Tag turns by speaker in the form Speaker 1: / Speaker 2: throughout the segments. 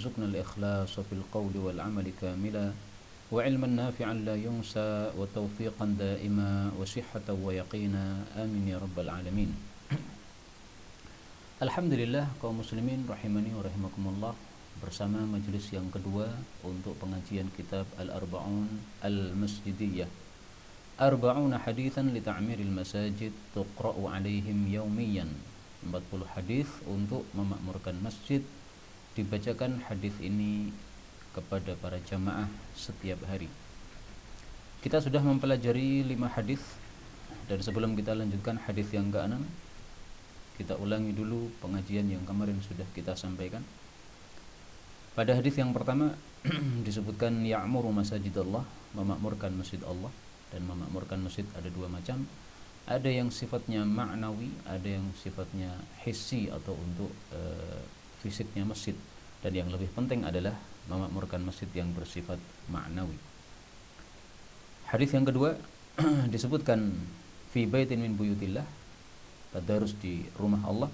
Speaker 1: warzuqna al-ikhlas fil qawli wal amali kamila wa ilman nafi'an la yunsa wa tawfiqan daima wa sihhatan wa yaqina amin ya rabbal alamin. Alhamdulillah kaum muslimin rahimani wa rahimakumullah, bersama majelis yang kedua untuk pengajian kitab Al-Arba'un Al-Masjidiyah, Arba'una hadithan li ta'miril masajid tuqra'u alaihim yaumiyan. 40 hadis untuk memakmurkan masjid, dibacakan hadis ini kepada para jamaah setiap hari. Kita sudah mempelajari 5 hadis, dan sebelum kita lanjutkan hadis yang ke-6, kita ulangi dulu pengajian yang kemarin sudah kita sampaikan. Pada hadis yang pertama disebutkan ya'muru masajidallah, memakmurkan masjid Allah. Dan memakmurkan masjid ada 2 macam. Ada yang sifatnya ma'nawi, ada yang sifatnya hissi atau untuk fisiknya masjid. Dan yang lebih penting adalah memakmurkan masjid yang bersifat ma'nawi. Hadis yang kedua disebutkan fi baitin min buyutillah, tadarus di rumah Allah.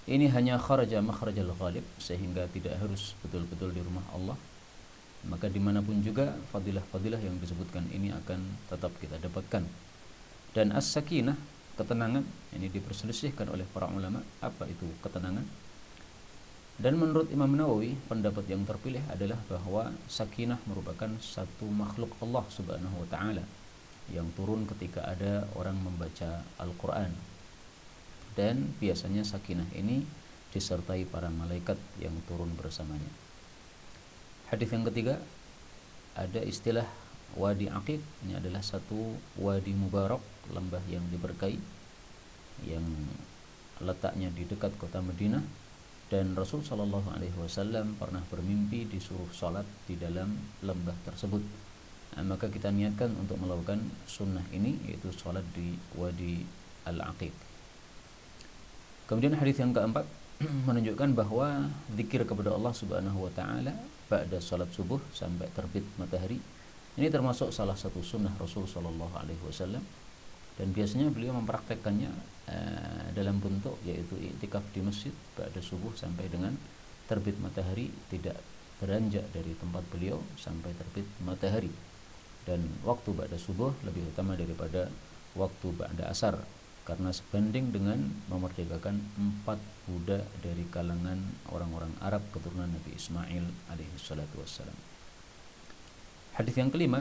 Speaker 1: Ini hanya kharaja makhrajal ghalib, sehingga tidak harus betul-betul di rumah Allah. Maka dimanapun juga fadilah-fadilah yang disebutkan ini akan tetap kita dapatkan. Dan as-sakinah, ketenangan, ini diperselisihkan oleh para ulama, apa itu ketenangan. Dan menurut Imam Nawawi, pendapat yang terpilih adalah bahwa sakinah merupakan satu makhluk Allah subhanahu wa ta'ala yang turun ketika ada orang membaca Al-Quran. Dan biasanya sakinah ini disertai para malaikat yang turun bersamanya. Hadis yang ketiga, ada istilah Wadi Aqiq. Ini adalah satu wadi mubarak, lembah yang diberkahi, yang letaknya di dekat kota Madinah. Dan Rasul Shallallahu Alaihi Wasallam pernah bermimpi disuruh sholat di dalam lembah tersebut. Maka kita niatkan untuk melakukan sunnah ini, yaitu sholat di Wadi Al-Aqiq. Kemudian hadis yang keempat menunjukkan bahwa zikir kepada Allah Subhanahu wa taala ba'da salat subuh sampai terbit matahari ini termasuk salah satu sunnah Rasul sallallahu alaihi wasallam, dan biasanya beliau mempraktekkannya dalam bentuk yaitu iktikaf di masjid ba'da subuh sampai dengan terbit matahari, tidak beranjak dari tempat beliau sampai terbit matahari. Dan waktu ba'da subuh lebih utama daripada waktu ba'da asar, karena sebanding dengan memerdekakan 4 budak dari kalangan orang-orang Arab keturunan Nabi Ismail alaihi salatu wassalam. Hadis yang kelima,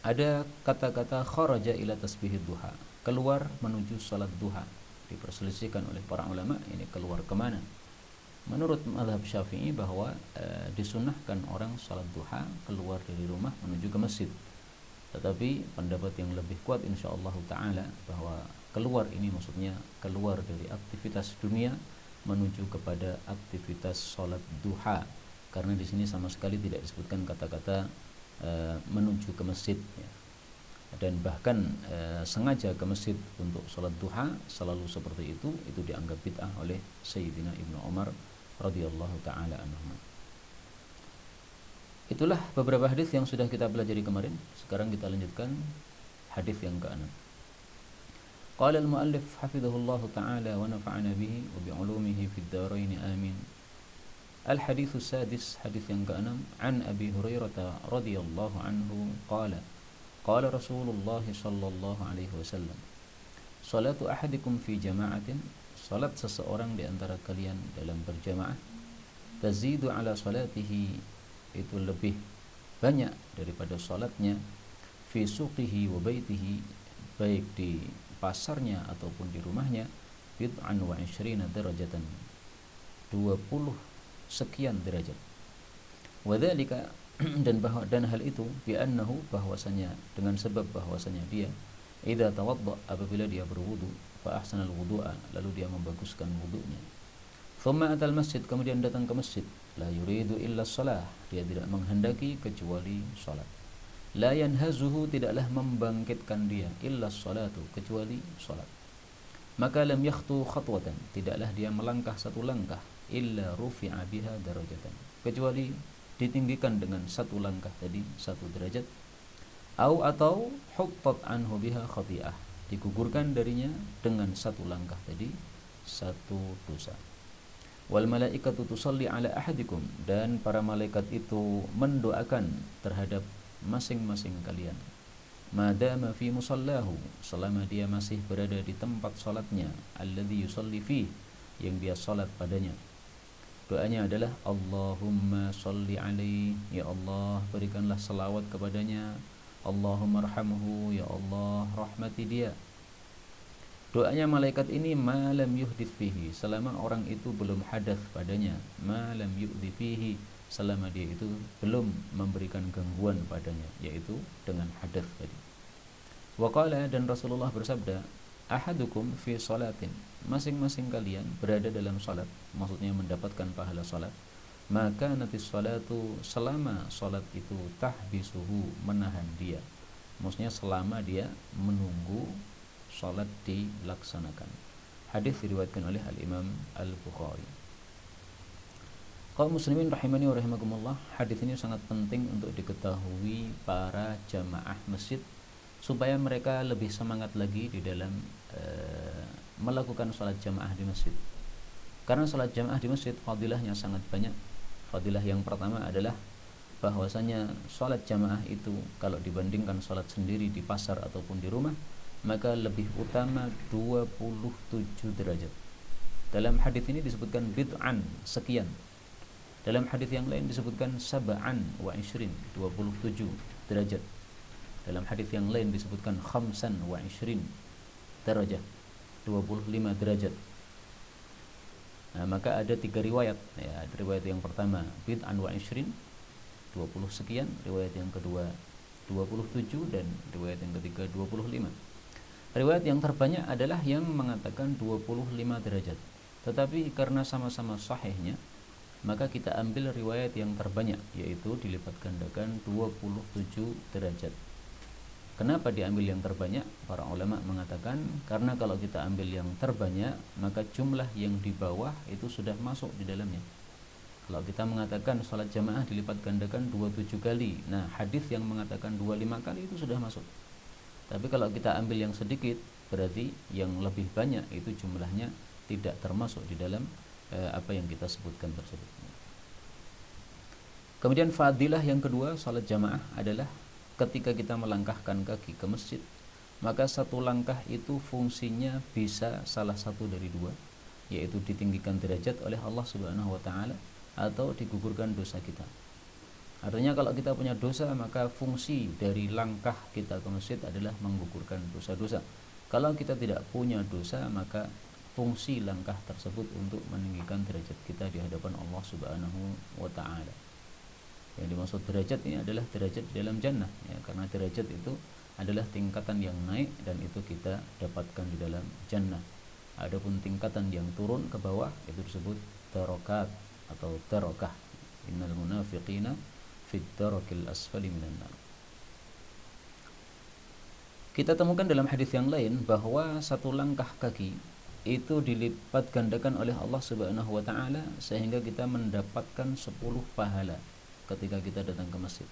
Speaker 1: ada kata-kata kharaja ila tasbihid duha, keluar menuju salat duha. Diperselisihkan oleh para ulama, ini keluar kemana. Menurut mazhab Syafi'i bahwa disunnahkan orang salat duha keluar dari rumah menuju ke masjid. Tetapi pendapat yang lebih kuat insyaallah ta'ala bahwa keluar ini maksudnya keluar dari aktivitas dunia menuju kepada aktivitas sholat duha, karena di sini sama sekali tidak disebutkan kata-kata menuju ke masjid ya. Dan bahkan sengaja ke masjid untuk sholat duha selalu seperti itu dianggap bid'ah oleh Sayyidina Ibnu Umar radhiyallahu ta'ala anhu. Itulah beberapa hadis yang sudah kita pelajari kemarin. Sekarang kita lanjutkan hadis yang ke-6. Qala al-muallif hafizahullahu ta'ala wa nafa'ana bihi wa bi'ulumihi fid dharain amin. Al-hadits as-sadis, hadis yang ke-6, an Abi Hurairah radhiyallahu anhu qala qala Rasulullah sallallahu alaihi wasallam, salatu ahadikum fi jama'atin, salat seseorang di antara kalian dalam berjamaah, tazidu ala salatihi, itu lebih banyak daripada salatnya, fi suqihi wa baitihi, baik di pasarnya ataupun di rumahnya, bid'an wa 20 derajatan, 20 sekian derajat. Wa dzalika, dan hal itu bi annahu, bahwasanya dengan sebab bahwasanya dia idza tawadda, apabila dia berwudu, fa ahsanal wudu'a, lalu dia membaguskan wudunya, thumma atal masjid, kemudian datang ke masjid, la yuridu illa shalah, dia tidak menghendaki kecuali salat, la yanhazuhu, tidaklah membangkitkan dia, illa shalatu, kecuali salat, maka lam yakhtu khatwatan, tidaklah dia melangkah satu langkah, illa rufi'a biha darajatan, kecuali ditinggikan dengan satu langkah tadi 1 derajat, atau huttat anhu biha khati'ah, digugurkan darinya dengan 1 langkah tadi 1 dosa. Wal malaikatu tusalli ala ahadikum, dan para malaikat itu mendoakan terhadap masing-masing kalian. Madama fi musallahu, selama dia masih berada di tempat salatnya, alladzi yusalli fi, yang dia salat padanya. Doanya adalah Allahumma salli alaihi, ya Allah berikanlah selawat kepadanya. Allahumma arhamhu, ya Allah rahmati dia. Doanya malaikat ini malam yuhdits fihi, selama orang itu belum hadas padanya. Malam yuhdits fihi, selama dia itu belum memberikan gangguan padanya, yaitu dengan hadas tadi. Waqala, dan Rasulullah bersabda, ahadukum fi salatin, masing-masing kalian berada dalam salat, maksudnya mendapatkan pahala salat. Maka natis salatu, selama salat itu tahbisuhu, menahan dia, maksudnya selama dia menunggu salat dilaksanakan. Hadis diriwayatkan oleh Al-Imam Al-Bukhari. Kaum muslimin rahimani wa rahimakumullah, hadis ini sangat penting untuk diketahui para jamaah masjid supaya mereka lebih semangat lagi di dalam melakukan salat jamaah di masjid. Karena salat jamaah di masjid fadilahnya sangat banyak. Fadilah yang pertama adalah bahwasanya salat jamaah itu kalau dibandingkan salat sendiri di pasar ataupun di rumah, maka lebih utama 27 derajat. Dalam hadis ini disebutkan bid'an, sekian. Dalam hadis yang lain disebutkan sab'an wa ishrin, 27 derajat. Dalam hadis yang lain disebutkan khamsan wa ishrin derajat, 25 derajat. Nah, maka ada 3 riwayat, ya. Riwayat yang pertama bid'an wa ishrin, 20 sekian. Riwayat yang kedua 27, dan riwayat yang ketiga 25. Riwayat yang terbanyak adalah yang mengatakan 25 derajat. Tetapi karena sama-sama sahihnya, maka kita ambil riwayat yang terbanyak, yaitu dilipat gandakan 27 derajat. Kenapa diambil yang terbanyak? Para ulama mengatakan karena kalau kita ambil yang terbanyak, maka jumlah yang di bawah itu sudah masuk di dalamnya. Kalau kita mengatakan salat jamaah dilipat gandakan 27 kali, nah hadis yang mengatakan 25 kali itu sudah masuk. Tapi kalau kita ambil yang sedikit, berarti yang lebih banyak itu jumlahnya tidak termasuk di dalam apa yang kita sebutkan tersebut. Kemudian fadilah yang kedua salat jamaah adalah ketika kita melangkahkan kaki ke masjid, maka satu langkah itu fungsinya bisa salah satu dari dua, yaitu ditinggikan derajat oleh Allah Subhanahu wa taala atau digugurkan dosa kita. Artinya kalau kita punya dosa, maka fungsi dari langkah kita ke masjid adalah menggugurkan dosa-dosa. Kalau kita tidak punya dosa, maka fungsi langkah tersebut untuk meninggikan derajat kita di hadapan Allah Subhanahu wa taala. Yang dimaksud derajat ini adalah derajat di dalam jannah, ya, karena derajat itu adalah tingkatan yang naik dan itu kita dapatkan di dalam jannah. Adapun tingkatan yang turun ke bawah itu disebut darokat atau darokah. Innal munafiqina fid darakil asfali minan nar. Kita temukan dalam hadis yang lain bahwa satu langkah kaki itu dilipat gandakan oleh Allah Subhanahu wa taala sehingga kita mendapatkan 10 pahala ketika kita datang ke masjid.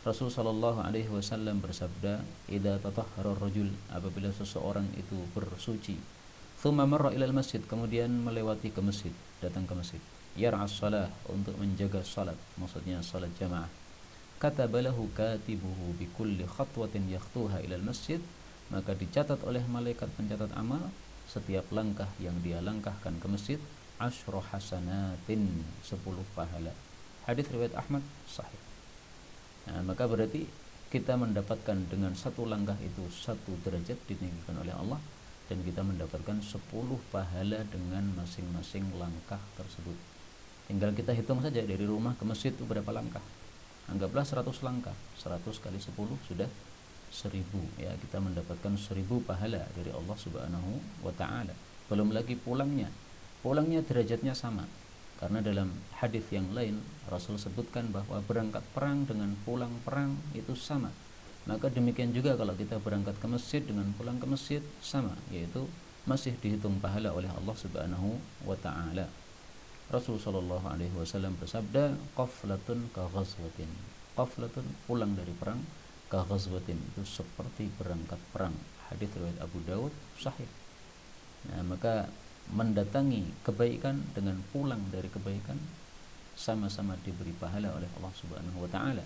Speaker 1: Rasul sallallahu alaihi wasallam bersabda, "Idza tatahhara ar-rajul", apabila seseorang itu bersuci, "tsumma marra ilal masjid", kemudian melewati ke masjid, datang ke masjid, yar'as shalah, untuk menjaga salat, maksudnya salat jamaah, katabalahu katibuhu bikulli khatwatin yakhtuha ilal masjid, maka dicatat oleh malaikat pencatat amal setiap langkah yang dia langkahkan ke masjid, asyra hasanatin, 10 pahala. Hadis riwayat Ahmad sahih. Nah, maka berarti kita mendapatkan dengan satu langkah itu 1 derajat ditinggikan oleh Allah, dan kita mendapatkan 10 pahala dengan masing-masing langkah tersebut. Tinggal kita hitung saja dari rumah ke masjid itu berapa langkah. Anggaplah 100 langkah, 100 kali 10 sudah 1000, ya, kita mendapatkan 1000 pahala dari Allah Subhanahu wa taala. Belum lagi pulangnya. Pulangnya derajatnya sama. Karena dalam hadis yang lain Rasul sebutkan bahwa berangkat perang dengan pulang perang itu sama. Maka demikian juga kalau kita berangkat ke masjid dengan pulang ke masjid sama, yaitu masih dihitung pahala oleh Allah Subhanahu wa taala. Rasul sallallahu alaihi wasallam bersabda, qaflatun ka ghazwatin. Qaflatun, pulang dari perang, ka ghazwatin, itu seperti berangkat perang. Hadis riwayat Abu Dawud sahih. Nah, maka mendatangi kebaikan dengan pulang dari kebaikan sama-sama diberi pahala oleh Allah Subhanahu wa taala.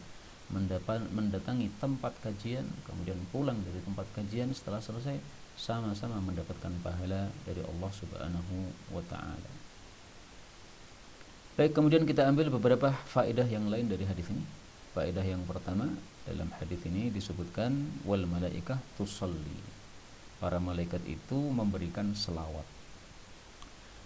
Speaker 1: Mendatangi tempat kajian kemudian pulang dari tempat kajian setelah selesai sama-sama mendapatkan pahala dari Allah Subhanahu wa taala. Baik, kemudian kita ambil beberapa faedah yang lain dari hadis ini. Faedah yang pertama, dalam hadis ini disebutkan wal malaikah tusalli. Para malaikat itu memberikan selawat.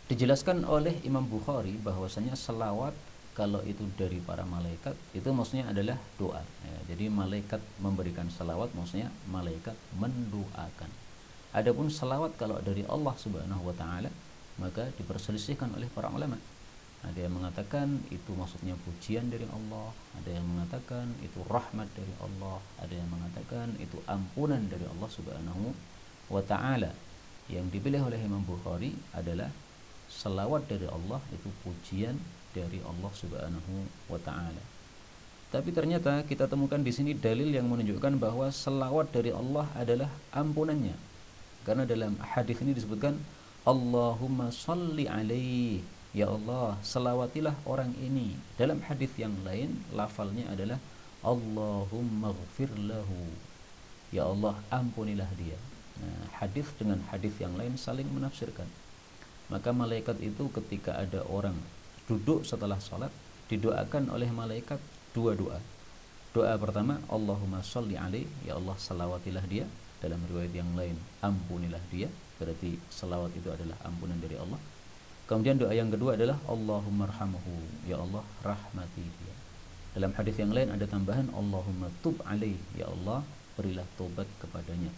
Speaker 1: Dijelaskan oleh Imam Bukhari bahwasanya selawat kalau itu dari para malaikat itu maksudnya adalah doa ya, jadi malaikat memberikan selawat maksudnya malaikat mendoakan. Adapun selawat kalau dari Allah Subhanahu wa taala maka diperselisihkan oleh para ulama. Ada yang mengatakan itu maksudnya pujian dari Allah, ada yang mengatakan itu rahmat dari Allah, ada yang mengatakan itu ampunan dari Allah Subhanahu wa taala. Yang dipilih oleh Imam Bukhari adalah selawat dari Allah itu pujian dari Allah Subhanahu wa taala. Tapi ternyata kita temukan di sini dalil yang menunjukkan bahwa selawat dari Allah adalah ampunannya. Karena dalam hadis ini disebutkan Allahumma shalli alaihi, ya Allah selawatilah orang ini. Dalam hadis yang lain lafalnya adalah Allahumma ighfir lahu, ya Allah ampunilah dia. Nah, hadis dengan hadis yang lain saling menafsirkan. Maka malaikat itu ketika ada orang duduk setelah sholat didoakan oleh malaikat dua doa. Doa pertama Allahumma sholli alaihi, ya Allah selawatilah dia. Dalam riwayat yang lain ampunilah dia, berarti selawat itu adalah ampunan dari Allah. Kemudian doa yang kedua adalah Allahumma arhamhu, ya Allah rahmati dia. Dalam hadis yang lain ada tambahan Allahumma tub alaihi, ya Allah berilah tobat kepadanya.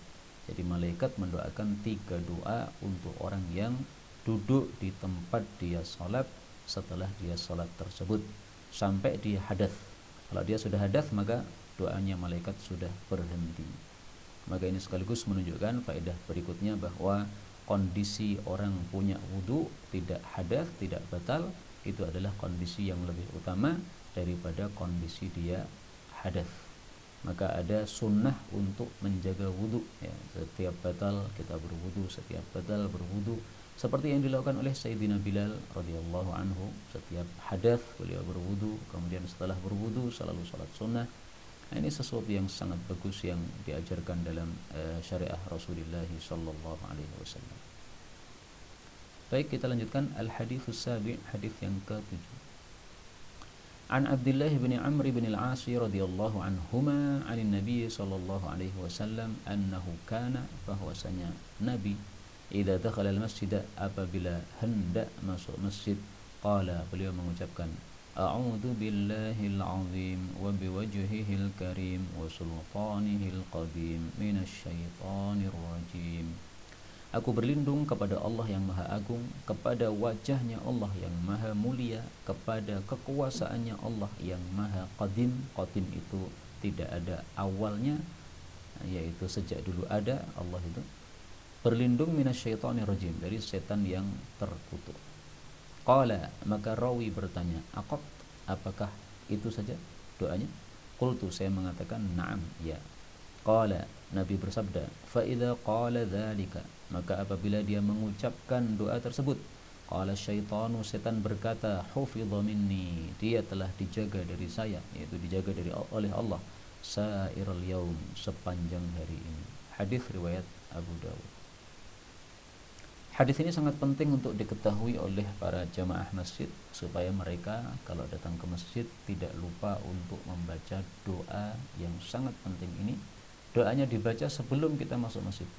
Speaker 1: Jadi malaikat mendoakan 3 doa untuk orang yang duduk di tempat dia sholat setelah dia sholat tersebut sampai dia hadas. Kalau dia sudah hadas maka doanya malaikat sudah berhenti. Maka ini sekaligus menunjukkan faedah berikutnya bahwa kondisi orang punya wudu tidak hadas, tidak batal, itu adalah kondisi yang lebih utama daripada kondisi dia hadas. Maka ada sunnah untuk menjaga wudu ya. Setiap batal kita berwudu, setiap batal berwudu. Seperti yang dilakukan oleh Sayyidina Bilal radhiyallahu anhu, setiap hadas beliau berwudu, kemudian setelah berwudu selalu salat sunnah. Nah, ini sesuatu yang sangat bagus yang diajarkan dalam syariah Rasulullah sallallahu alaihi wasallam. Baik, kita lanjutkan al-hadits sabi', hadis yang ke-7. An Abdullah bin Amr bin al-As radhiyallahu anhuma 'anil Nabi sallallahu alaihi wasallam annahu kana, bahwasanya Nabi idza dakhala al-masjid, apabila hendak masuk masjid, qala, beliau mengucapkan a'udzu billahil azim wa biwajhihil karim wa sultanihil qadim minasyaitonir rajim. Aku berlindung kepada Allah yang maha agung, kepada wajahnya Allah yang maha mulia, kepada kekuasaannya Allah yang maha qadim. Qadim itu tidak ada awalnya, yaitu sejak dulu ada Allah itu. Berlindung minasyaitonir rajim, dari setan yang terkutuk. Qala, maka rawi bertanya, aqat, apakah itu saja doanya? Qultu, saya mengatakan na'am, ya. Qala, Nabi bersabda, fa idza qala dzalika, maka apabila dia mengucapkan doa tersebut, qala syaitanu, setan berkata, hufidha minni, dia telah dijaga dari saya, yaitu dijaga dari oleh Allah, sairal yaum, sepanjang hari ini. Hadis riwayat Abu Dawud. Hadis ini sangat penting untuk diketahui oleh para jamaah masjid supaya mereka kalau datang ke masjid tidak lupa untuk membaca doa yang sangat penting ini. Doanya dibaca sebelum kita masuk masjid.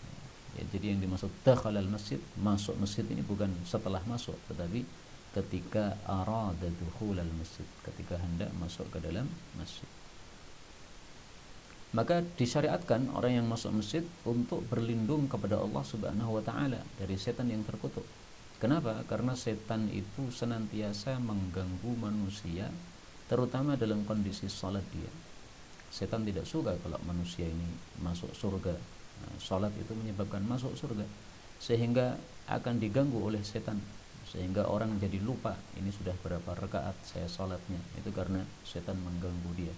Speaker 1: Ya, jadi yang dimaksud dakhalal masjid, masuk masjid ini bukan setelah masuk, tetapi ketika arada dukhulal masjid, ketika hendak masuk ke dalam masjid. Maka disyariatkan orang yang masuk masjid untuk berlindung kepada Allah Subhanahu wa taala dari setan yang terkutuk. Kenapa? Karena setan itu senantiasa mengganggu manusia, terutama dalam kondisi salat dia. Setan tidak suka kalau manusia ini masuk surga. Nah, salat itu menyebabkan masuk surga, sehingga akan diganggu oleh setan, sehingga orang jadi lupa ini sudah berapa rakaat saya salatnya. Itu karena setan mengganggu dia.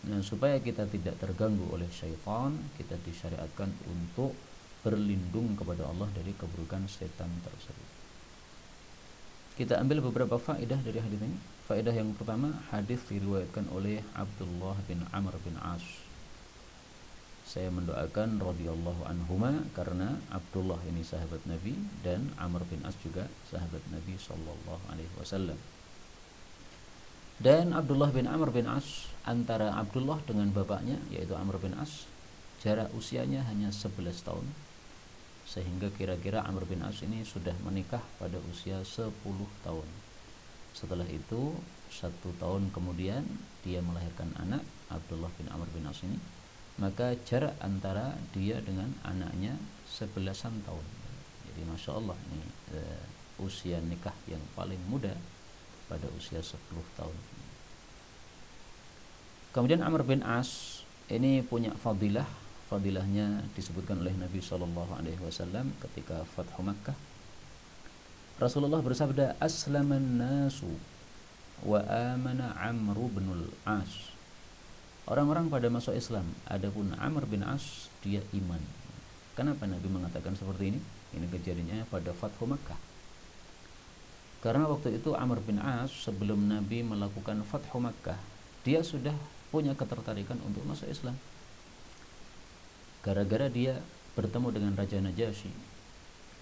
Speaker 1: Nah, supaya kita tidak terganggu oleh syaitan, kita disyariatkan untuk berlindung kepada Allah dari keburukan setan tersebut. Kita ambil beberapa faedah dari hadis ini. Faedah yang pertama, hadis diriwayatkan oleh Abdullah bin Amr bin As. Saya mendoakan radhiyallahu anhuma karena Abdullah ini sahabat Nabi dan Amr bin As juga sahabat Nabi sallallahu alaihi wasallam. Dan Abdullah bin Amr bin As, antara Abdullah dengan bapaknya yaitu Amr bin As, jarak usianya hanya 11 tahun. Sehingga kira-kira Amr bin As ini sudah menikah pada usia 10 tahun. Setelah itu 1 tahun kemudian dia melahirkan anak Abdullah bin Amr bin As ini. Maka jarak antara dia dengan anaknya 11-an tahun. Jadi Masya Allah ini usia nikah yang paling muda pada usia 10 tahun. Kemudian Amr bin As ini punya fadilah. Fadilahnya disebutkan oleh Nabi SAW ketika Fathu Makkah. Rasulullah bersabda, "Aslaman nasu wa amana Amr bin As." Orang-orang pada masuk Islam, adapun Amr bin As dia iman. Kenapa Nabi mengatakan seperti ini? Ini kejadiannya pada Fathu Makkah. Karena waktu itu Amr bin As sebelum Nabi melakukan Fathu Makkah, dia sudah punya ketertarikan untuk masuk Islam. Gara-gara dia bertemu dengan Raja Najasyi.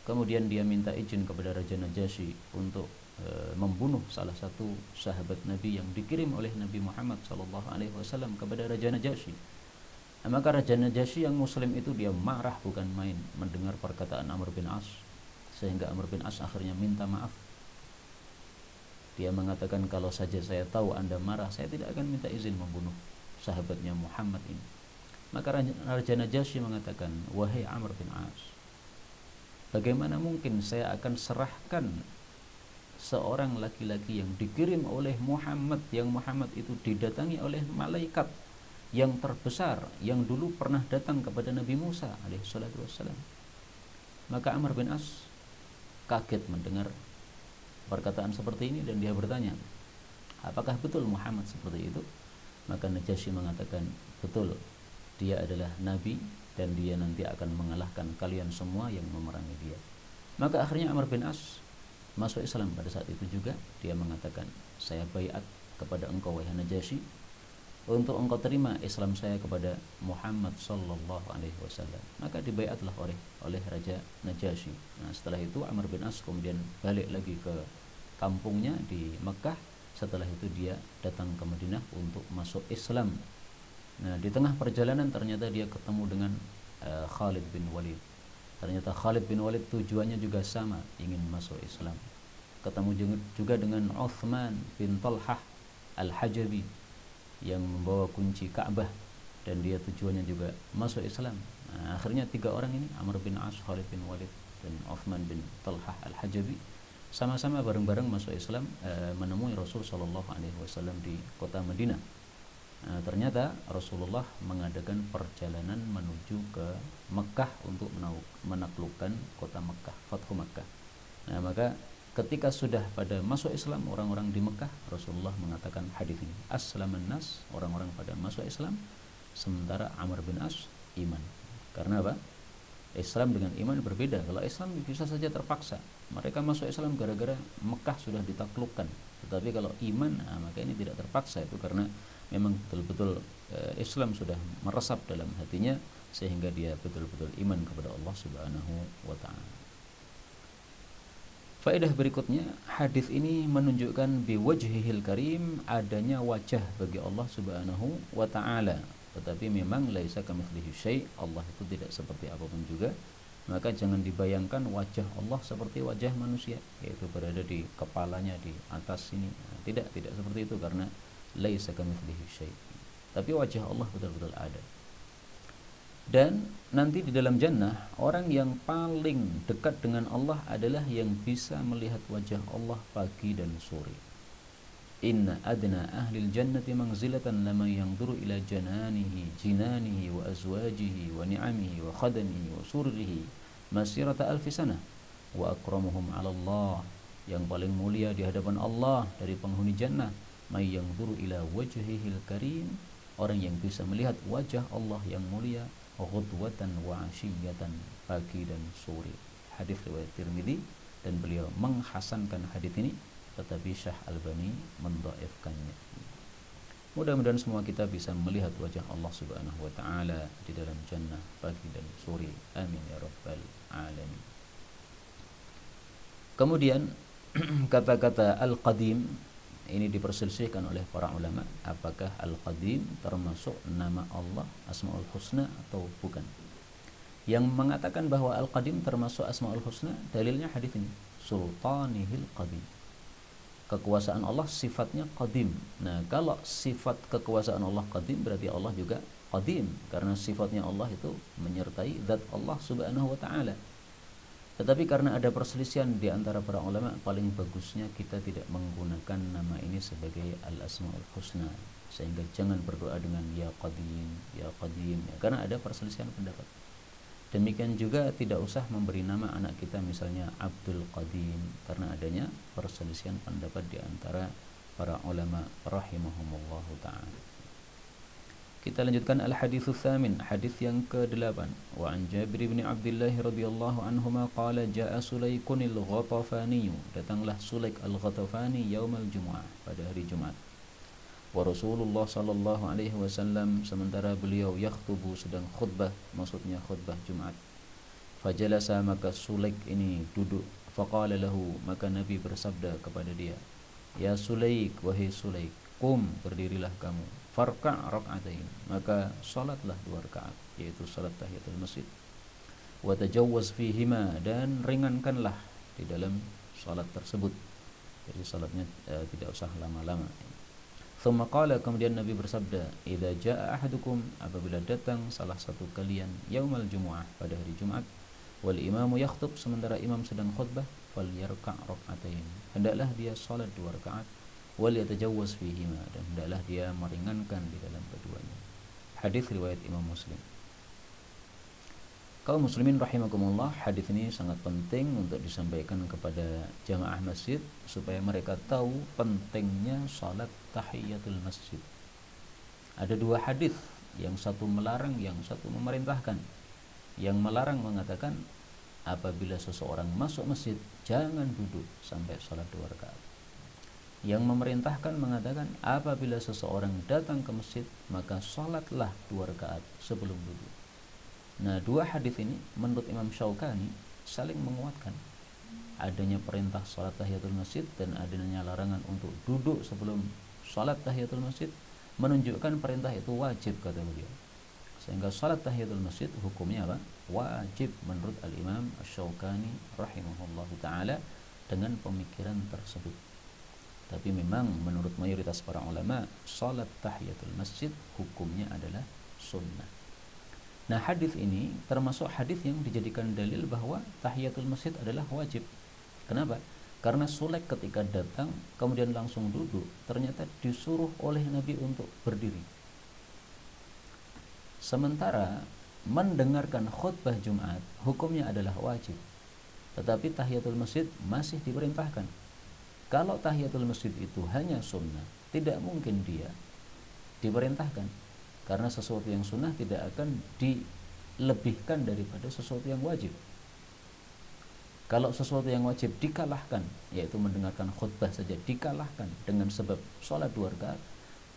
Speaker 1: Kemudian dia minta izin kepada Raja Najasyi untuk membunuh salah satu sahabat Nabi yang dikirim oleh Nabi Muhammad SAW kepada Raja Najasyi. Maka Raja Najasyi yang muslim itu dia marah bukan main mendengar perkataan Amr bin As. Sehingga Amr bin As akhirnya minta maaf. Dia mengatakan, kalau saja saya tahu Anda marah, saya tidak akan minta izin membunuh sahabatnya Muhammad ini. Maka Raja Najasyi mengatakan, "Wahai Amr bin As, bagaimana mungkin saya akan serahkan seorang laki-laki yang dikirim oleh Muhammad, yang Muhammad itu didatangi oleh malaikat yang terbesar, yang dulu pernah datang kepada Nabi Musa alaihissalatu wassalam." Maka Amr bin As kaget mendengar perkataan seperti ini dan dia bertanya, "Apakah betul Muhammad seperti itu?" Maka Najasyi mengatakan, "Betul. Dia adalah Nabi dan dia nanti akan mengalahkan kalian semua yang memerangi dia." Maka akhirnya Amr bin As masuk Islam pada saat itu juga. Dia mengatakan, "Saya baiat kepada engkau wahai Najasyi untuk engkau terima Islam saya kepada Muhammad sallallahu alaihi wasallam." Maka dibaiatlah oleh Raja Najasyi. Nah, setelah itu Amr bin As kemudian balik lagi ke kampungnya di Mekah. Setelah itu dia datang ke Madinah untuk masuk Islam. Nah, di tengah perjalanan ternyata dia ketemu dengan Khalid bin Walid. Ternyata Khalid bin Walid tujuannya juga sama, ingin masuk Islam. Ketemu juga dengan Uthman bin Talhah Al-Hajabi yang membawa kunci Ka'bah dan dia tujuannya juga masuk Islam. Nah, akhirnya 3 orang ini, Amr bin As, Khalid bin Walid dan Uthman bin Talhah Al-Hajabi, sama-sama bareng-bareng masuk Islam, menemui Rasul sallallahu alaihi wasallam di kota Madinah. Nah, ternyata Rasulullah mengadakan perjalanan menuju ke Mekah untuk menaklukkan kota Mekah, Fathu Mekah. Nah, maka ketika sudah pada masuk Islam orang-orang di Mekah, Rasulullah mengatakan hadis ini, "Aslaman nas", orang-orang pada masuk Islam, sementara Amr bin As iman. Karena apa? Islam dengan iman berbeda. Kalau Islam bisa saja terpaksa, mereka masuk Islam gara-gara Mekah sudah ditaklukkan. Tetapi kalau iman, nah, maka ini tidak terpaksa, itu karena memang betul-betul Islam sudah meresap dalam hatinya sehingga dia betul-betul iman kepada Allah Subhanahu wa taala. Faedah berikutnya, hadis ini menunjukkan biwajhihil karim, adanya wajah bagi Allah Subhanahu wa taala. Tetapi memang laisa kamitslihi syai', Allah itu tidak seperti apapun juga. Maka jangan dibayangkan wajah Allah seperti wajah manusia, yaitu berada di kepalanya di atas sini. Nah, tidak seperti itu, karena laisa kamitslihi syai'. Tapi wajah Allah betul-betul ada. Dan nanti di dalam jannah, orang yang paling dekat dengan Allah adalah yang bisa melihat wajah Allah pagi dan sore. Inna adna ahlil jannati manzilatan lama yanzuru ila jinanihi wa azwajihi wa ni'amihi wa khadamihi wa surrihi masirata alfi sanah wa akramuhum 'ala Allah. Yang paling mulia di hadapan Allah dari penghuni jannah, may yanzuru ila wajhihil karim, orang yang bisa melihat wajah Allah yang mulia, ghudwatan wa 'ashiyatan, pagi dan sore. Hadis riwayat Tirmidzi dan beliau menghasankan hadits ini, tetapi Syekh Albani mendhaifkannya. Mudah-mudahan semua kita bisa melihat wajah Allah Subhanahu wa taala di dalam jannah pagi dan sore. Amin ya rabbal alamin. Kemudian kata-kata al-qadim ini diperselisihkan oleh para ulama, apakah al-qadim termasuk nama Allah Asmaul Husna atau bukan. Yang mengatakan bahwa al-qadim termasuk Asmaul Husna, dalilnya hadis ini, sultanihil qadim. Kekuasaan Allah sifatnya qadim. Nah, kalau sifat kekuasaan Allah qadim, berarti Allah juga qadim, karena sifatnya Allah itu menyertai zat Allah Subhanahu wa taala. Tetapi karena ada perselisihan di antara para ulama, paling bagusnya kita tidak menggunakan nama ini sebagai al-asmaul husna, sehingga jangan berdoa dengan ya qadim ya, karena ada perselisihan pendapat. Demikian juga tidak usah memberi nama anak kita misalnya Abdul Qadim, karena adanya perselisihan pendapat di antara para ulama rahimahumullahu ta'ala. Kita lanjutkan al-haditsus tsamin, hadis yang ke-8. Wa an Jabir bin Abdullah radhiyallahu anhuma qala jaa Sulaikunil Ghatafani, datanglah Sulaik al-Ghatafani yaumal Jumu'ah, pada hari Jumat. Wa Rasulullah sallallahu alaihi wasallam, sementara beliau yakhtubu, sedang khutbah, maksudnya khutbah Jumat. Fajalasa, maka Sulaik ini duduk. Faqala lahu, maka Nabi bersabda kepada dia, ya Sulaik, wahai Sulaik, qum, berdirilah kamu, farka' rak'atain, maka salatlah 2 rakaat, yaitu salat tahiyatul masjid. Wa tajawwaz fihima, dan ringankanlah di dalam salat tersebut, jadi salatnya tidak usah lama-lama. Thumma qala, kemudian Nabi bersabda, idza jaa ahadukum, apabila datang salah satu kalian, yaumal jumu'ah, pada hari Jumat, wal imamu yakhtub, sementara imam sedang khutbah, falyarka' rak'atain, hendaklah dia salat 2 rakaat, wal yatajawwaz fihima, dan hendaklah dia meringankan di dalam keduanya. Hadis riwayat Imam Muslim. Kaum muslimin rahimakumullah, hadis ini sangat penting untuk disampaikan kepada jamaah masjid supaya mereka tahu pentingnya salat tahiyatul masjid. Ada 2 hadis, yang satu melarang, yang satu memerintahkan. Yang melarang mengatakan apabila seseorang masuk masjid jangan duduk sampai salat 2 rakaat. Yang memerintahkan mengatakan apabila seseorang datang ke masjid maka salatlah 2 rakaat sebelum duduk. Nah, 2 hadis ini menurut Imam Syaukani saling menguatkan adanya perintah salat tahiyatul masjid dan adanya larangan untuk duduk sebelum salat tahiyatul masjid, menunjukkan perintah itu wajib, kata beliau. Sehingga salat tahiyatul masjid hukumnya apa? Wajib menurut al-Imam Asy-Syaukani rahimahullahu taala dengan pemikiran tersebut. Tapi memang menurut mayoritas para ulama, salat tahiyatul masjid hukumnya adalah sunnah. Nah, hadis ini termasuk hadis yang dijadikan dalil bahwa tahiyatul masjid adalah wajib. Kenapa? Karena Sulaik ketika datang kemudian langsung duduk, ternyata disuruh oleh Nabi untuk berdiri. Sementara mendengarkan khutbah Jumat hukumnya adalah wajib, tetapi tahiyatul masjid masih diperintahkan. Kalau tahiyatul masjid itu hanya sunnah, tidak mungkin dia diperintahkan, karena sesuatu yang sunnah tidak akan dilebihkan daripada sesuatu yang wajib. Kalau sesuatu yang wajib dikalahkan, yaitu mendengarkan khutbah saja dikalahkan dengan sebab sholat 2 rakaat,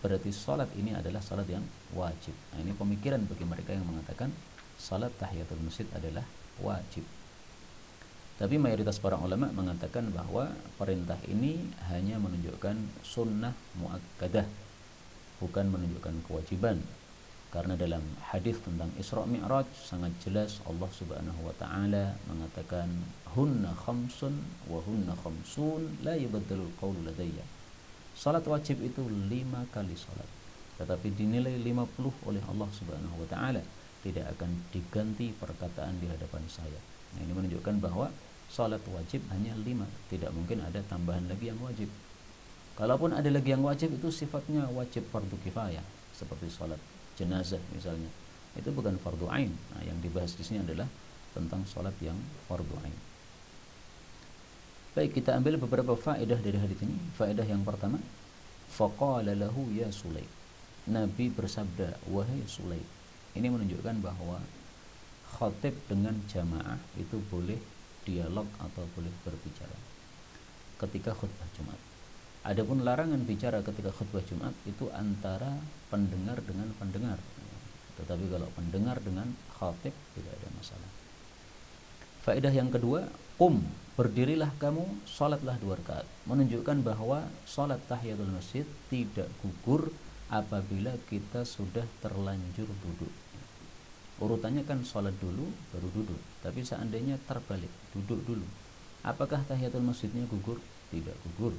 Speaker 1: berarti sholat ini adalah sholat yang wajib. Nah, ini pemikiran bagi mereka yang mengatakan sholat tahiyatul masjid adalah wajib. Tapi mayoritas para ulama mengatakan bahwa perintah ini hanya menunjukkan sunnah muakkadah, bukan menunjukkan kewajiban. Karena dalam hadis tentang Isra Mi'raj sangat jelas Allah Subhanahu wa taala mengatakan hunna khamsun wa hunna khamsun la yubaddalul qawlu ladayya. Salat wajib itu 5 kali salat, tetapi dinilai 50 oleh Allah Subhanahu wa taala, tidak akan diganti perkataan di hadapan saya. Nah, ini menunjukkan bahwa salat wajib hanya 5, tidak mungkin ada tambahan lagi yang wajib. Kalaupun ada lagi yang wajib, itu sifatnya wajib fardu kifayah, seperti salat jenazah misalnya, itu bukan fardu ain. Nah, yang dibahas di sini adalah tentang salat yang fardu ain. Baik, kita ambil beberapa faedah dari hadis ini. Faedah yang pertama, faqala lahu ya Sulaik, Nabi bersabda, wahai Sulaik. Ini menunjukkan bahwa khatib dengan jamaah itu boleh dialog atau boleh berbicara ketika khutbah Jumat. Adapun larangan bicara ketika khutbah Jumat itu antara pendengar dengan pendengar. Tetapi kalau pendengar dengan khatib tidak ada masalah. Faedah yang kedua, berdirilah kamu, salatlah 2 rakaat. Menunjukkan bahwa salat tahiyatul masjid tidak gugur apabila kita sudah terlanjur duduk. Urutannya kan salat dulu baru duduk. Tapi seandainya terbalik, duduk dulu, apakah tahiyatul masjidnya gugur? Tidak gugur.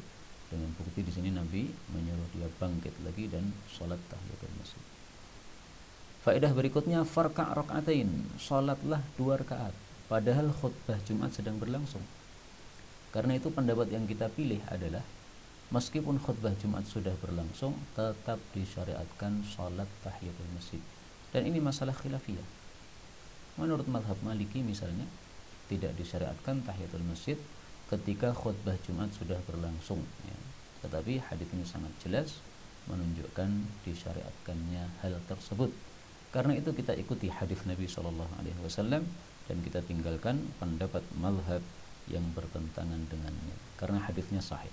Speaker 1: Dengan bukti di sini Nabi menyuruh dia bangkit lagi dan salat tahiyatul masjid. Faedah berikutnya, farka' raka'atain, salatlah 2 rakaat. Padahal khutbah Jumat sedang berlangsung. Karena itu pendapat yang kita pilih adalah meskipun khutbah Jumat sudah berlangsung, tetap disyariatkan salat tahiyatul masjid. Dan ini masalah khilafiyah. Menurut mazhab Maliki misalnya, tidak disyariatkan tahiyatul masjid ketika khutbah Jumat sudah berlangsung, ya. Tetapi hadis ini sangat jelas menunjukkan disyariatkannya hal tersebut. Karena itu kita ikuti hadis Nabi SAW dan kita tinggalkan pendapat mazhab yang bertentangan dengannya karena hadisnya sahih.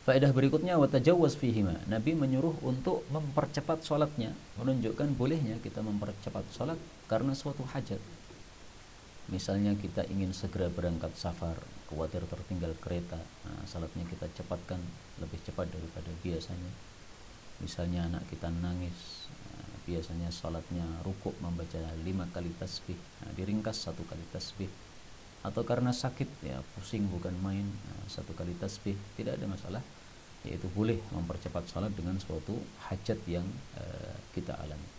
Speaker 1: Faedah berikutnya, watajawaz fihima, Nabi menyuruh untuk mempercepat sholatnya, menunjukkan bolehnya kita mempercepat sholat karena suatu hajat. Misalnya kita ingin segera berangkat safar, khawatir tertinggal kereta, sholatnya kita cepatkan lebih cepat daripada biasanya. Misalnya anak kita nangis, biasanya sholatnya rukuk membaca 5 kali tasbih, diringkas 1 kali tasbih. Atau karena sakit, ya pusing bukan main, 1 kali tasbih, tidak ada masalah. Yaitu boleh mempercepat sholat dengan suatu hajat yang kita alami.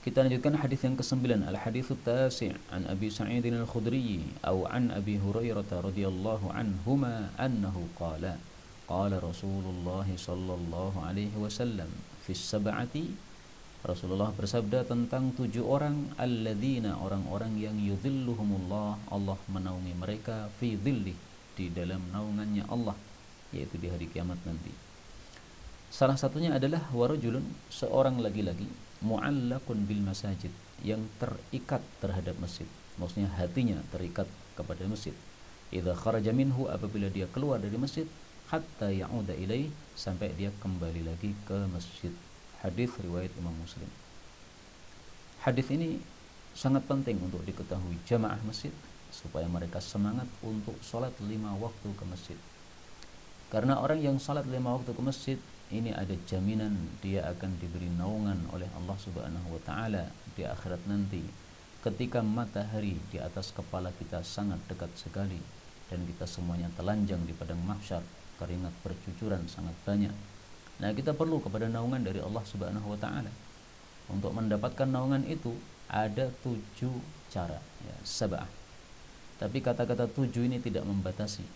Speaker 1: Kita lanjutkan hadis yang ke-9, al-haditsu tasi' an Abi Sa'id al-Khudri atau an Abi Hurairah radhiyallahu anhuma annahu qala qala Rasulullah sallallahu alaihi wasallam fi sab'ati, Rasulullah bersabda tentang 7 orang, alladzina, orang-orang yang yudhilluhumullah, Allah menaungi mereka, fi dhillih, di dalam naungannya Allah, yaitu di hari kiamat nanti. Salah satunya adalah warajulun, seorang laki-laki, mu'allaqun bil masajid, yang terikat terhadap masjid, maksudnya hatinya terikat kepada masjid. Idza kharaja minhu, apabila dia keluar dari masjid, hatta ya'uda ilaih, sampai dia kembali lagi ke masjid. Hadis riwayat Imam Muslim. Hadis ini sangat penting untuk diketahui jamaah masjid supaya mereka semangat untuk sholat 5 waktu ke masjid. Karena orang yang sholat 5 waktu ke masjid ini ada jaminan dia akan diberi naungan oleh Allah Subhanahu wa taala di akhirat nanti, ketika matahari di atas kepala kita sangat dekat sekali dan kita semuanya telanjang di padang mahsyar, keringat bercucuran sangat banyak. Nah, kita perlu kepada naungan dari Allah Subhanahu wa taala. Untuk mendapatkan naungan itu ada 7 cara, ya, sab'ah. Tapi kata-kata 7 ini tidak membatasi,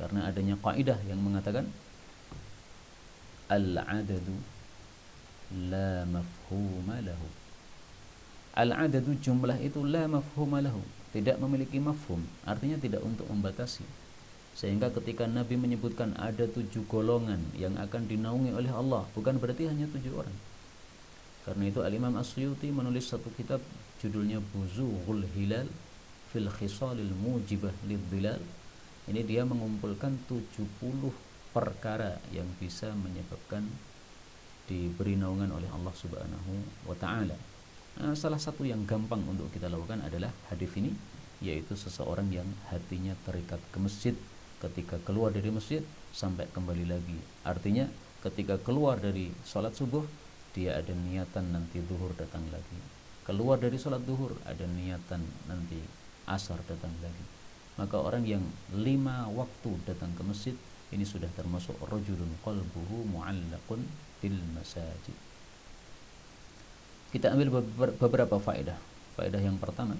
Speaker 1: karena adanya kaidah yang mengatakan al-adadu la mafhuma lahu. Al-adadu, jumlah itu, la mafhuma lahu, tidak memiliki mafhum, artinya tidak untuk membatasi. Sehingga ketika Nabi menyebutkan ada 7 golongan yang akan dinaungi oleh Allah, bukan berarti hanya 7 orang. Karena itu Al-Imam As-Suyuti menulis satu kitab judulnya Buzughul Hilal fil Khisalil Mujibah Lidhilal. Ini dia mengumpulkan 70 perkara yang bisa menyebabkan diberi naungan oleh Allah Subhanahu wa taala. Nah, salah satu yang gampang untuk kita lakukan adalah hadis ini, yaitu seseorang yang hatinya terikat ke masjid ketika keluar dari masjid sampai kembali lagi. Artinya ketika keluar dari sholat subuh, dia ada niatan nanti zuhur datang lagi. Keluar dari sholat zuhur, ada niatan nanti asar datang lagi. Maka orang yang 5 waktu datang ke masjid, ini sudah termasuk rajulun qalbuhu mu'allaqun bil masajid. Kita ambil beberapa faedah. Faedah yang pertama,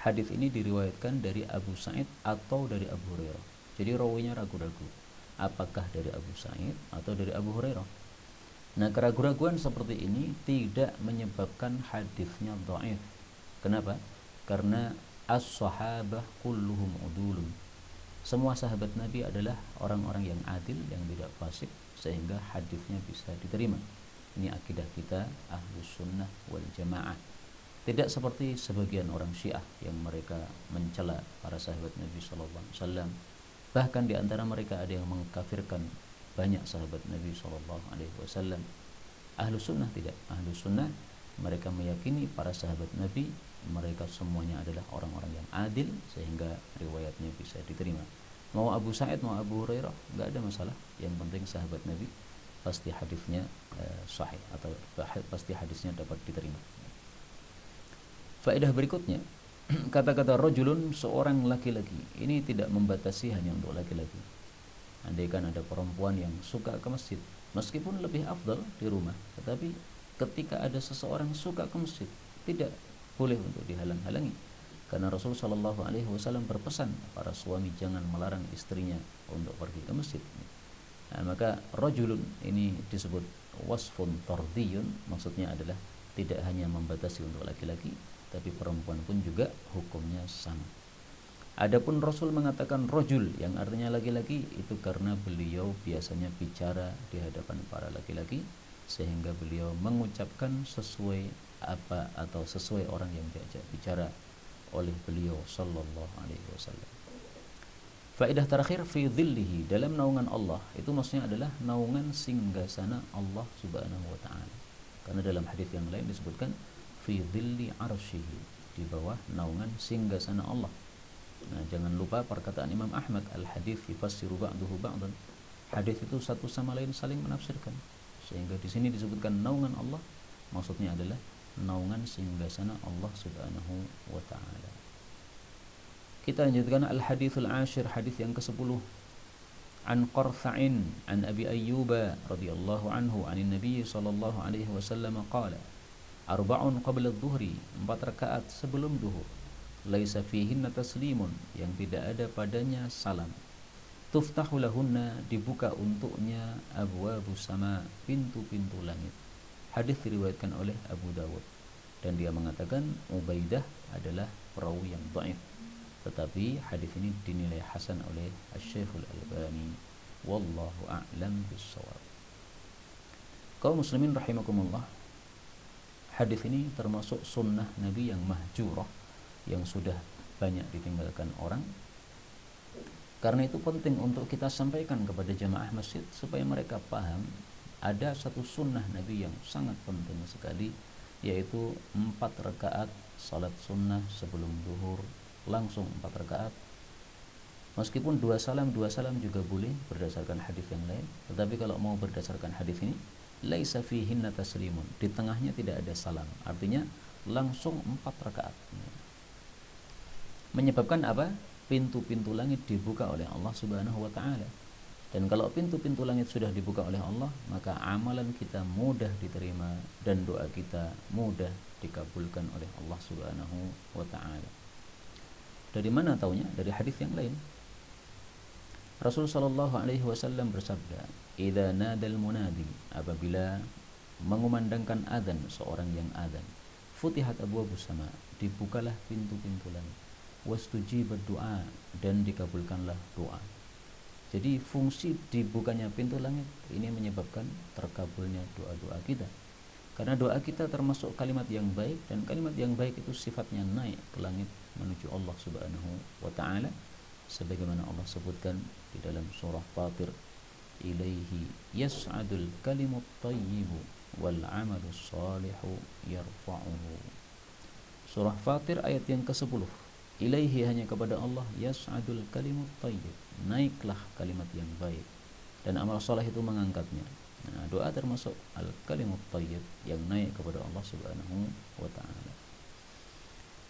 Speaker 1: hadis ini diriwayatkan dari Abu Sa'id atau dari Abu Hurairah. Jadi rawinya ragu-ragu, apakah dari Abu Sa'id atau dari Abu Hurairah. Nah, keraguan-raguan seperti ini tidak menyebabkan hadisnya dhaif. Kenapa? Karena as-sahabah kulluhum udulun. Semua sahabat Nabi adalah orang-orang yang adil, yang tidak fasik, sehingga hadisnya bisa diterima. Ini akidah kita Ahlus Sunnah wal Jamaah. Tidak seperti sebagian orang Syiah yang mereka mencela para sahabat Nabi Shallallahu Alaihi Wasallam. Bahkan di antara mereka ada yang mengkafirkan banyak sahabat Nabi Shallallahu Alaihi Wasallam. Ahlu sunnah tidak. Ahlu sunnah mereka meyakini para sahabat Nabi mereka semuanya adalah orang-orang yang adil sehingga riwayatnya bisa diterima. Mau Abu Sa'id mau Abu Hurairah nggak ada masalah. Yang penting sahabat Nabi pasti hadisnya sahih atau pasti hadisnya dapat diterima. Faedah berikutnya, kata-kata rajulun seorang laki-laki ini tidak membatasi hanya untuk laki-laki. Andaikan ada perempuan yang suka ke masjid, meskipun lebih afdal di rumah, tetapi ketika ada seseorang suka ke masjid, tidak boleh untuk dihalang-halangi. Karena Rasulullah Shallallahu Alaihi Wasallam berpesan para suami jangan melarang istrinya untuk pergi ke masjid. Nah, maka rajulun ini disebut wasfun tardiyun, maksudnya adalah tidak hanya membatasi untuk laki-laki, tapi perempuan pun juga hukumnya sama. Adapun Rasul mengatakan rajul yang artinya laki-laki itu karena beliau biasanya bicara di hadapan para laki-laki sehingga beliau mengucapkan sesuai apa atau sesuai orang yang diajak bicara oleh beliau sallallahu alaihi wasallam. Faedah terakhir fi dhillihi, dalam naungan Allah itu maksudnya adalah naungan singgasana Allah Subhanahu wa taala. Karena dalam hadis yang lain disebutkan fi dhilli arsyihi, di bawah naungan singgasana Allah. Nah, jangan lupa perkataan Imam Ahmad, al-hadits yufassiru ba'duhu ba'dan. Hadis itu satu sama lain saling menafsirkan. Sehingga di sini disebutkan naungan Allah, maksudnya adalah naungan singgasana Allah Subhanahu wa taala. Kita lanjutkan al-haditsul ashir, hadis yang ke-10. An Qartha'in an Abi Ayyuba radhiyallahu anhu 'anil Nabi sallallahu alaihi wasallam qala arba'un qabla adh-dhuhri, 4 rakaat sebelum duhur, laisa fihinna taslimun, yang tidak ada padanya salam, tuftahu lahunna, dibuka untuknya, abwabus sama, pintu-pintu langit. Hadis diriwayatkan oleh Abu Dawud dan dia mengatakan Ubaidah adalah perawi yang dhaif, tetapi hadis ini dinilai hasan oleh Asy-Syaikh Al-Albani, wallahu a'lam bis-shawab. Kaum muslimin rahimakumullah, hadis ini termasuk sunnah Nabi yang mahjurah, yang sudah banyak ditinggalkan orang. Karena itu penting untuk kita sampaikan kepada jamaah masjid supaya mereka paham ada satu sunnah Nabi yang sangat penting sekali, yaitu 4 rakaat salat sunnah sebelum duhur, langsung 4 rakaat. Meskipun 2 salam juga boleh berdasarkan hadis yang lain, tetapi kalau mau berdasarkan hadis ini laisa fihinna taslimun, di tengahnya tidak ada salam, artinya langsung 4 rakaat. Menyebabkan apa? Pintu-pintu langit dibuka oleh Allah Subhanahu wa taala. Dan kalau pintu-pintu langit sudah dibuka oleh Allah, maka amalan kita mudah diterima dan doa kita mudah dikabulkan oleh Allah Subhanahu wa taala. Dari mana taunya? Dari hadis yang lain. Rasul sallallahu alaihi wasallam bersabda, "Idza nadal munadi", apabila mengumandangkan azan seorang yang azan, "Futihat abwabus sama", dibukalah pintu-pintu langit. "Wastujibat du'a", dan dikabulkanlah doa. Jadi fungsi dibukanya pintu langit ini menyebabkan terkabulnya doa-doa kita. Karena doa kita termasuk kalimat yang baik, dan kalimat yang baik itu sifatnya naik ke langit menuju Allah Subhanahu wa taala, sebagaimana Allah sebutkan di dalam surah Fatir, "Ilaihi yas'adul kalimut thayyibu wal 'amalus shalihu yarfa'uhu." Surah Fatir ayat yang ke-10. Ilaihi, hanya kepada Allah, yas'adul kalimut thayyib, naiklah kalimat yang baik dan amal saleh itu mengangkatnya. Nah, doa termasuk al-kalimut thayyib yang naik kepada Allah Subhanahu wa taala.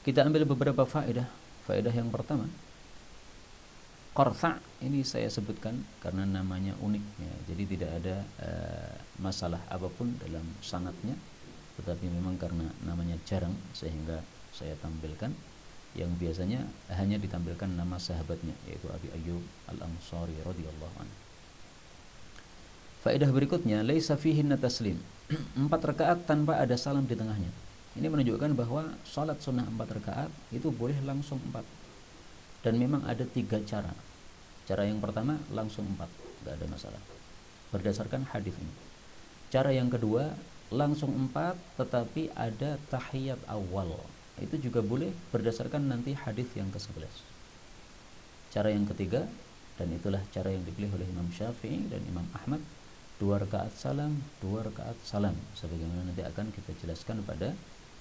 Speaker 1: Kita ambil beberapa faedah. Faedah yang pertama, Qartha' ini saya sebutkan karena namanya unik ya. Jadi tidak ada masalah apapun dalam sanadnya, tetapi memang karena namanya jarang sehingga saya tampilkan. Yang biasanya hanya ditampilkan nama sahabatnya, yaitu Abi Ayyub Al-Ansari radhiyallahu anhu. Faedah berikutnya, laisa fihinna taslim. 4 rakaat tanpa ada salam di tengahnya. Ini menunjukkan bahwa salat sunnah 4 rakaat itu boleh langsung 4. Dan memang ada 3 cara. Cara yang pertama langsung 4, tidak ada masalah, berdasarkan hadis ini. Cara yang kedua langsung 4 tetapi ada tahiyat awal. Itu juga boleh berdasarkan nanti hadis yang ke-11. Cara yang ketiga, dan itulah cara yang dipilih oleh Imam Syafi'i dan Imam Ahmad, 2 rakaat salam, 2 rakaat salam, sebagaimana nanti akan kita jelaskan pada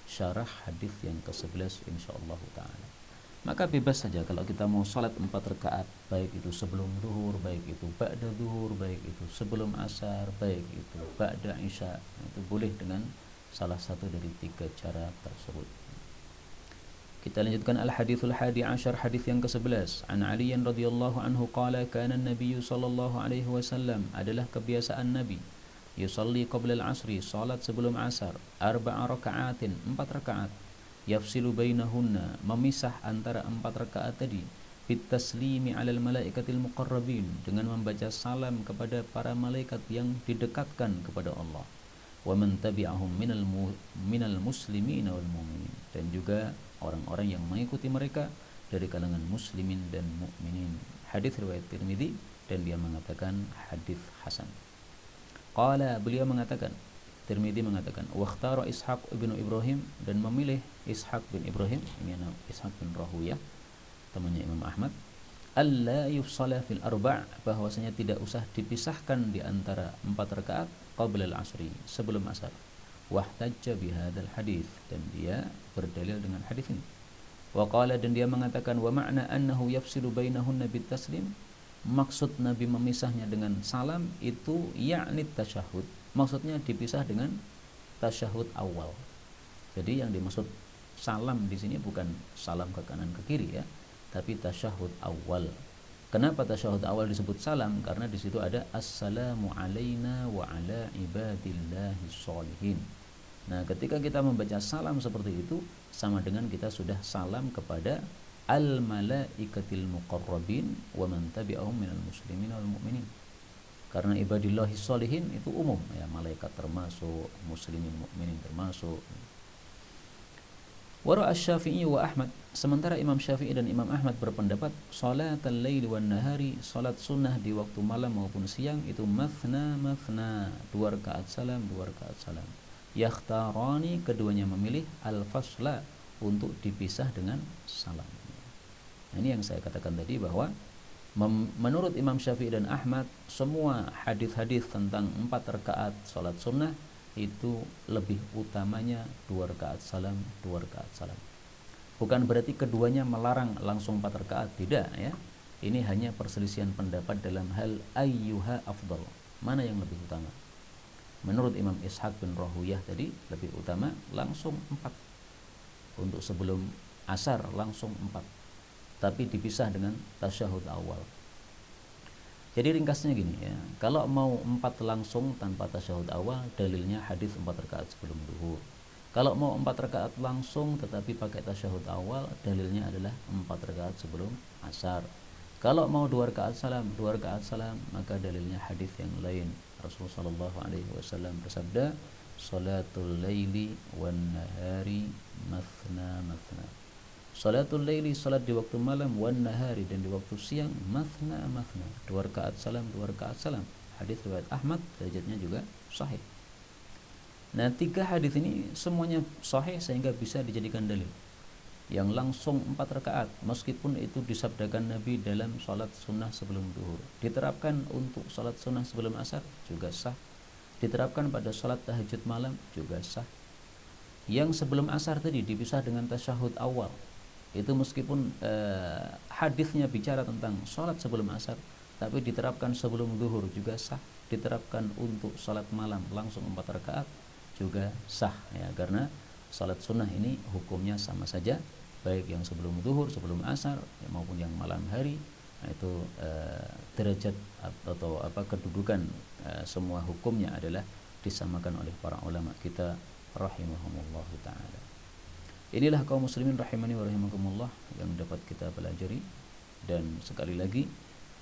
Speaker 1: syarah hadis yang ke-11 insyaallah taala. Maka bebas saja kalau kita mau salat 4 rakaat, baik itu sebelum zuhur, baik itu ba'da zuhur, baik itu sebelum asar, baik itu ba'da isya, itu boleh dengan salah satu dari 3 cara tersebut. Kita lanjutkan al-hadithul hadi ashar, hadis yang ke-11. An Ali radhiyallahu anhu qala kana an-nabiy sallallahu alaihi wasallam, adalah kebiasaan Nabi, yusalli qabla al-asri, salat sebelum asar, 4 raka'atin, 4 rakaat, yafsilu bainahunna, memisah antara 4 rakaat tadi, bit taslimi 'alal malaikatil muqarrabin, dengan membaca salam kepada para malaikat yang didekatkan kepada Allah, wa man tabi'ahum minal muslimin wal mu'minin, dan juga orang-orang yang mengikuti mereka dari kalangan muslimin dan mukminin. Hadis riwayat Tirmidzi dan dia mengatakan hadis hasan. Qala, beliau mengatakan, Tirmidzi mengatakan, wakhtara Ishaq bin Ibrahim, dan memilih Ishaq bin Ibrahim, ini Ishaq bin Rahuyah, temannya Imam Ahmad, alla yufsala fil arba', bahwasanya tidak usah dipisahkan di antara 4 rakaat qabla al-asri, sebelum asar. Wahtajja bihadzal hadis, dan dia berdalil dengan hadis ini. Wa qala, dan dia mengatakan, wa ma'na annahu yafsilu bainahunna bit taslim, maksud Nabi memisahnya dengan salam itu yakni tasyahud, maksudnya dipisah dengan tasyahud awal. Jadi yang dimaksud salam di sini bukan salam ke kanan ke kiri ya, tapi tasyahud awal. Kenapa tasyahud awal disebut salam? Karena di situ ada assalamu alaina wa ala ibadillahi sholihin. Nah, ketika kita membaca salam seperti itu, sama dengan kita sudah salam kepada al-malaikatil muqarrabin wa man tabi'ahum minal muslimin wal mu'minin. Karena ibadillahi sholihin itu umum ya, malaikat termasuk, muslimin mukminin termasuk. Wara asy-Syafi'i wa Ahmad, sementara Imam Syafi'i dan Imam Ahmad berpendapat salatal laili wan nahari, salat sunnah di waktu malam maupun siang itu mathna mathna, 2 rakaat salam, 2 rakaat salam. Yakhtarani, keduanya memilih al-fasla, untuk dipisah dengan salam. Nah, ini yang saya katakan tadi bahwa menurut Imam Syafi'i dan Ahmad, semua hadis-hadis tentang 4 rakaat salat sunnah itu lebih utamanya 2 rakaat salam, 2 rakaat salam. Bukan berarti keduanya melarang langsung 4 rakaat, tidak ya. Ini hanya perselisihan pendapat dalam hal ayyuha afdal, mana yang lebih utama. Menurut Imam Ishaq bin Rahuyah tadi lebih utama langsung 4. Untuk sebelum asar langsung 4, tapi dipisah dengan tasyahud awal. Jadi ringkasnya gini ya, kalau mau 4 langsung tanpa tasyahud awal, dalilnya hadis 4 rakaat sebelum zuhur. Kalau mau 4 rakaat langsung tetapi pakai tasyahud awal, dalilnya adalah 4 rakaat sebelum asar. Kalau mau 2 rakaat salam, 2 rakaat salam, maka dalilnya hadis yang lain. Rasulullah sallallahu alaihi wasallam bersabda, salatul laili wan nahari mathna mathna. Salatul laili, salat di waktu malam, wan nahari, dan di waktu siang, mathna mathna, 2 rakaat salam, 2 rakaat salam. Hadis riwayat Ahmad, derajatnya juga sahih. Nah, 3 hadis ini semuanya sahih sehingga bisa dijadikan dalil. Yang langsung 4 rakaat, meskipun itu disabdakan Nabi dalam salat sunnah sebelum zuhur, diterapkan untuk salat sunnah sebelum asar juga sah, diterapkan pada salat tahajud malam juga sah. Yang sebelum asar tadi dipisah dengan tasyahud awal, itu meskipun hadisnya bicara tentang salat sebelum asar, tapi diterapkan sebelum zuhur juga sah, diterapkan untuk salat malam langsung 4 rakaat juga sah ya, karena salat sunnah ini hukumnya sama saja, baik yang sebelum zuhur, sebelum asar ya, maupun yang malam hari. Nah, itu derajat atau kedudukan semua hukumnya adalah disamakan oleh para ulama kita rahimahumullah taala. Inilah kaum muslimin rahimani wa rahimakumullah yang dapat kita pelajari, dan sekali lagi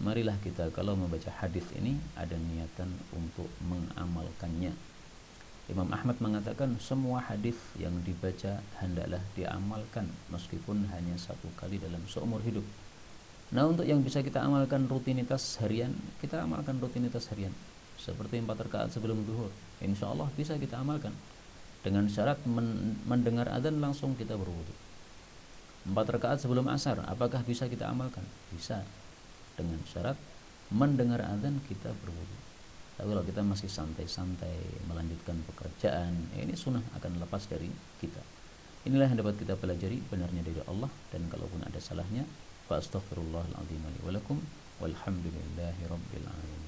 Speaker 1: marilah kita kalau membaca hadis ini ada niatan untuk mengamalkannya. Imam Ahmad mengatakan semua hadis yang dibaca hendaklah diamalkan meskipun hanya 1 kali dalam seumur hidup. Nah, untuk yang bisa kita amalkan rutinitas harian, kita amalkan rutinitas harian. seperti 4 rakaat sebelum zuhur, insya Allah bisa kita amalkan dengan syarat mendengar adzan langsung kita berwudu. 4 rakaat sebelum asar, apakah bisa kita amalkan? Bisa, dengan syarat mendengar adzan kita berwudu. Tapi kalau kita masih santai-santai melanjutkan pekerjaan, ini sunnah akan lepas dari kita. Inilah yang dapat kita pelajari, benarnya dari Allah, dan kalaupun ada salahnya, fa astaghfirullahal azim li wa lakum walhamdulillahi rabbil alamin.